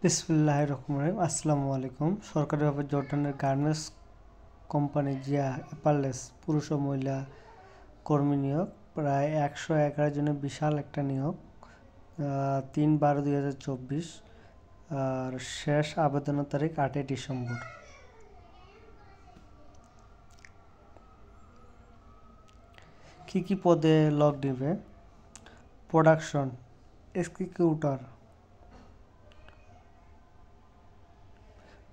বিসমিল্লাহির রহমানির রহিম। আসসালামু আলাইকুম। সরকারিভাবে জর্ডানের গার্মেন্টস কোম্পানি জিয়া অ্যাপারেলস পুরুষ ও মহিলা কর্মী নিয়োগ প্রায় 111 জনের বিশাল একটা নিয়োগ। 3/12/2024 আর শেষ আবেদনের তারিখ 8ই ডিসেম্বর। কি পদে লোক নিবে? Production executor,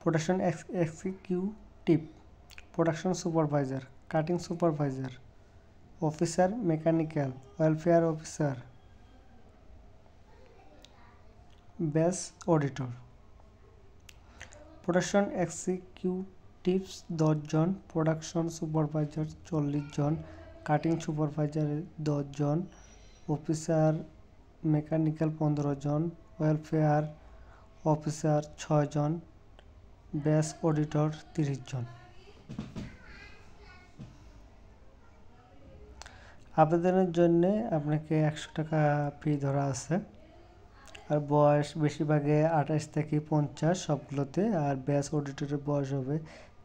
production executive, production supervisor, cutting supervisor, officer mechanical, welfare officer, base auditor. Production executives 10 জন, প্রোডাকশন সুপারভাইজার 40 জন, কাটিং সুপারভাইজার 10 জন, অফিসার মেকানিক্যাল 15 জন, ওয়েলফেয়ার অফিসার 6 জন, বেস অডিটর 30 জন। আবেদনের জন্য আপনাকে 100 টাকা ফি ধরা আছে। আর বয়স বেশিরভাগে 28 থেকে 50 সবগুলোতে। আর বেস অডিটরের বয়স হবে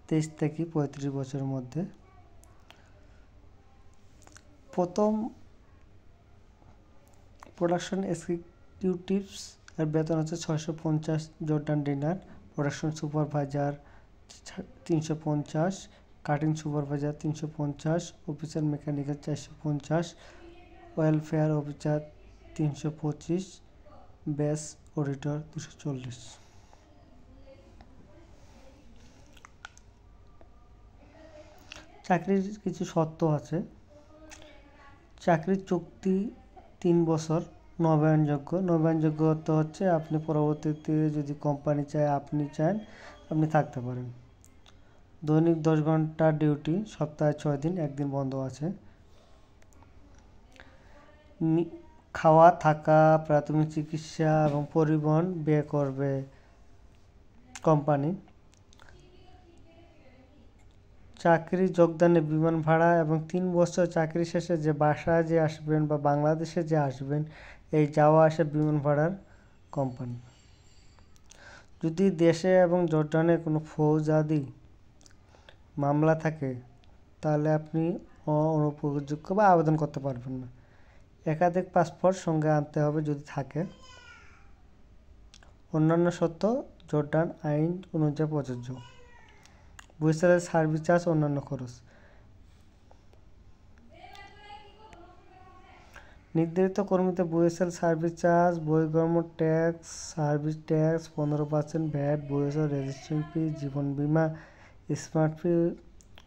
23 থেকে 35 বছরের মধ্যে। প্রথম প্রোডাকশন এক্সিকিউটিভস এর বেতন হচ্ছে 650 Jordan dinner, production supervisor 350, cutting supervisor 350, officer mechanical 450, welfare officer 325, base auditor 240। চাকরির কিছু শর্ত আছে। চাকরির চুক্তি 3 বছর, নবায়নযোগ্য। নবায়নযোগ্য হচ্ছে আপনি পরবর্তীতে যদি কোম্পানি চায়, আপনি চান, আপনি থাকতে পারেন। দৈনিক 10 ঘন্টা ডিউটি, সপ্তাহে 6 দিন, একদিন বন্ধ আছে। খাওয়া, থাকা, প্রাথমিক চিকিৎসা এবং পরিবহন ব্যয় করবে কোম্পানি। চাকরি যোগদানে বিমান ভাড়া এবং 3 বছর চাকরি শেষে যে বাসায় যে আসবেন বা বাংলাদেশে যে আসবেন, এই যাওয়া আসা বিমান ভাড়ার কোম্পানি। যদি দেশে এবং জর্ডানে কোনো ফৌজদারি মামলা থাকে, তাহলে আপনি অনুপযোগ্য বা আবেদন করতে পারবেন না। একাধিক পাসপোর্ট সঙ্গে আনতে হবে যদি থাকে। অন্যান্য শর্ত জর্ডান আইন অনুযায়ী প্রযোজ্য। বুয়েটের সার্ভিস চার্জ, অন্যান্য খরচ। নির্ধারিত কর্মীদের বুয়েটের সার্ভিস চার্জ, বহির্গমন ট্যাক্স, সার্ভিস ট্যাক্স 15%, ভ্যাট, বুয়েটের রেজিস্ট্রেশন ফি, জীবন বীমা, স্মার্ট ফি,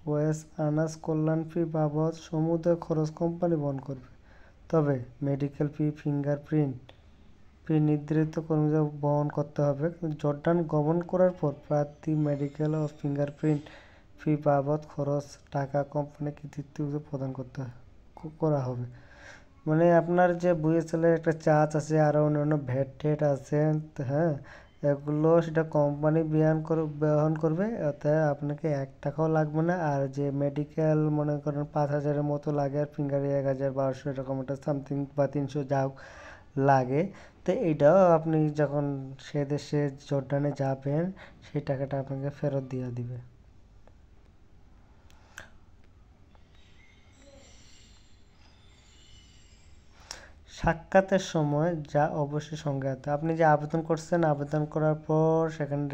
ওয়েস আনার্স কল্যাণ ফি বাবদ সমুদয় খরচ কোম্পানি বহন করবে। তবে মেডিকেল ফি, ফিঙ্গারপ্রিন্ট ফি নির্ধারিত কর্মীদের বহন করতে হবে। জর্ডান গমন করার পর প্রার্থী মেডিকেল ও ফিঙ্গারপ্রিন্ট ফি বাবদ খরচ টাকা কোম্পানি কর্তৃপক্ষ প্রদান করা হবে। মানে আপনার যে বুয়েটের একটা চার্জ আছে, আরও অন্যান্য ভ্যাট ট্যাট আছে, হ্যাঁ, এগুলো সেটা কোম্পানি বহন করবে। এতে আপনাকে 1 টাকাও লাগবে না। আর যে মেডিকেল মনে করেন 5,000-এর মতো লাগে, আর ফিঙ্গারে 1,000-1,200 এরকম একটা সামথিং বা 300 যাও লাগে। তো এইটাও আপনি যখন সে দেশে জর্ডানে যাবেন, সেই টাকাটা আপনাকে ফেরত দিয়ে দিবে। সাক্ষাতের সময় যা অবশ্যই সঙ্গে আনতে। আপনি যে আবেদন করছেন, আবেদন করার পর সেখানে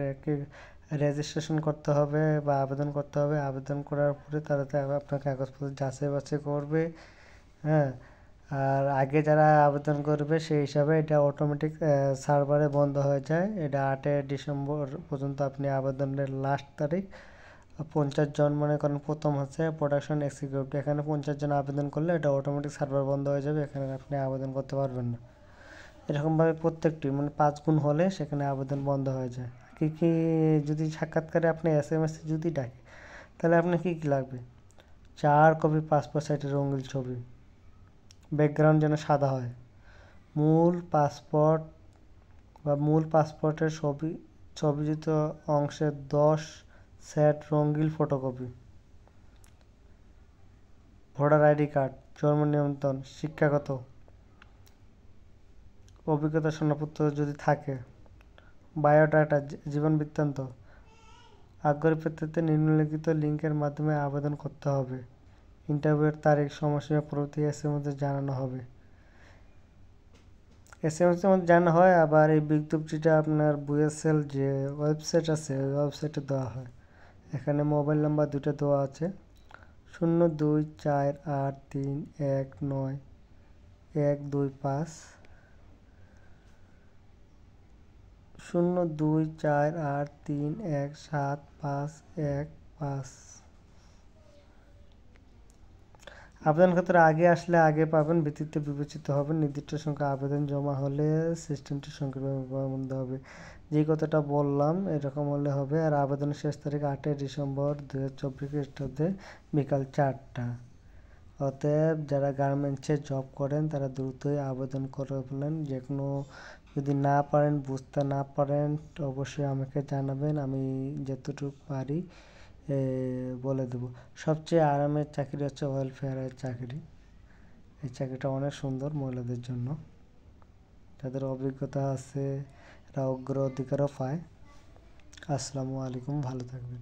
রেজিস্ট্রেশন করতে হবে বা আবেদন করতে হবে। আবেদন করার পরে তারা আপনার কাগজপত্র যাচাই বাছাই করবে, হ্যাঁ। আর আগে যারা আবেদন করবে সেই হিসাবে এটা অটোমেটিক সার্ভারে বন্ধ হয়ে যায়। এটা 8 ডিসেম্বর পর্যন্ত আপনি আবেদনের লাস্ট তারিখ। 50 জন মনে করেন প্রথম হচ্ছে প্রোডাকশন এক্সিকিউটিভ, এখানে 50 জন আবেদন করলে এটা অটোমেটিক সার্ভার বন্ধ হয়ে যাবে, এখানে আপনি আবেদন করতে পারবেন না। এরকমভাবে প্রত্যেকটি 5 গুণ হলে সেখানে আবেদন বন্ধ হয়ে যায়। কি যদি সাক্ষাৎকারে আপনি SMS যদি ডাকে, তাহলে আপনার কি লাগবে? 4 কপি পাসপোর্ট সাইজের রঙিন ছবি, ব্যাকগ্রাউন্ড যেন সাদা হয়। মূল পাসপোর্টের ছবিযুক্ত অংশের 10 সেট রঙিন ফটোকপি। ভোটার আইডি কার্ড, জন্ম নিবন্ধন, শিক্ষাগত অভিজ্ঞতা সনদপত্র যদি থাকে, বায়োডাটা জীবন বৃত্তান্ত। আগ্রহী প্রার্থীদের নিম্নলিখিত লিঙ্কের মাধ্যমে আবেদন করতে হবে। ইন্টারভিউয়ের তারিখ, সময়সীমা প্রভৃতি এসএমএস এ জানানো হবে। এসএমএস এর মধ্যে জানানো হয়, আবার এই বিজ্ঞপ্তিটা আপনার বুয়েসেল যে ওয়েবসাইট আছে ওই ওয়েবসাইটে দেওয়া হয়। এখানে মোবাইল নাম্বার দুটো দেওয়া আছে, 0248319125, 0248317515। আবেদন ক্ষেত্রে আগে আসলে আগে পাবেন, ভিত্তিতে বিবেচিত হবে। নির্দিষ্ট সংখ্যা আবেদন জমা হলে সিস্টেমটি সংক্ষিপ্তভাবে বন্ধ হবে। যে কথাটা বললাম এরকম হলে হবে। আর আবেদনের শেষ তারিখ 8 ডিসেম্বর 2024 খ্রিস্টাব্দে বিকাল 4টা। অতএব যারা গার্মেন্টসে জব করেন তারা দ্রুতই আবেদন করে ফেলেন। যে কোনো যদি না পারেন, বুঝতে না পারেন, অবশ্যই আমাকে জানাবেন, আমি যতটুকু পারি বলে দেবো। সবচেয়ে আরামের চাকরি হচ্ছে ওয়েলফেয়ারের চাকরি। এই চাকরিটা অনেক সুন্দর মহিলাদের জন্য, যাদের অভিজ্ঞতা আছে এরা অগ্রাধিকারও পায়। আসসালামু আলাইকুম, ভালো থাকবেন।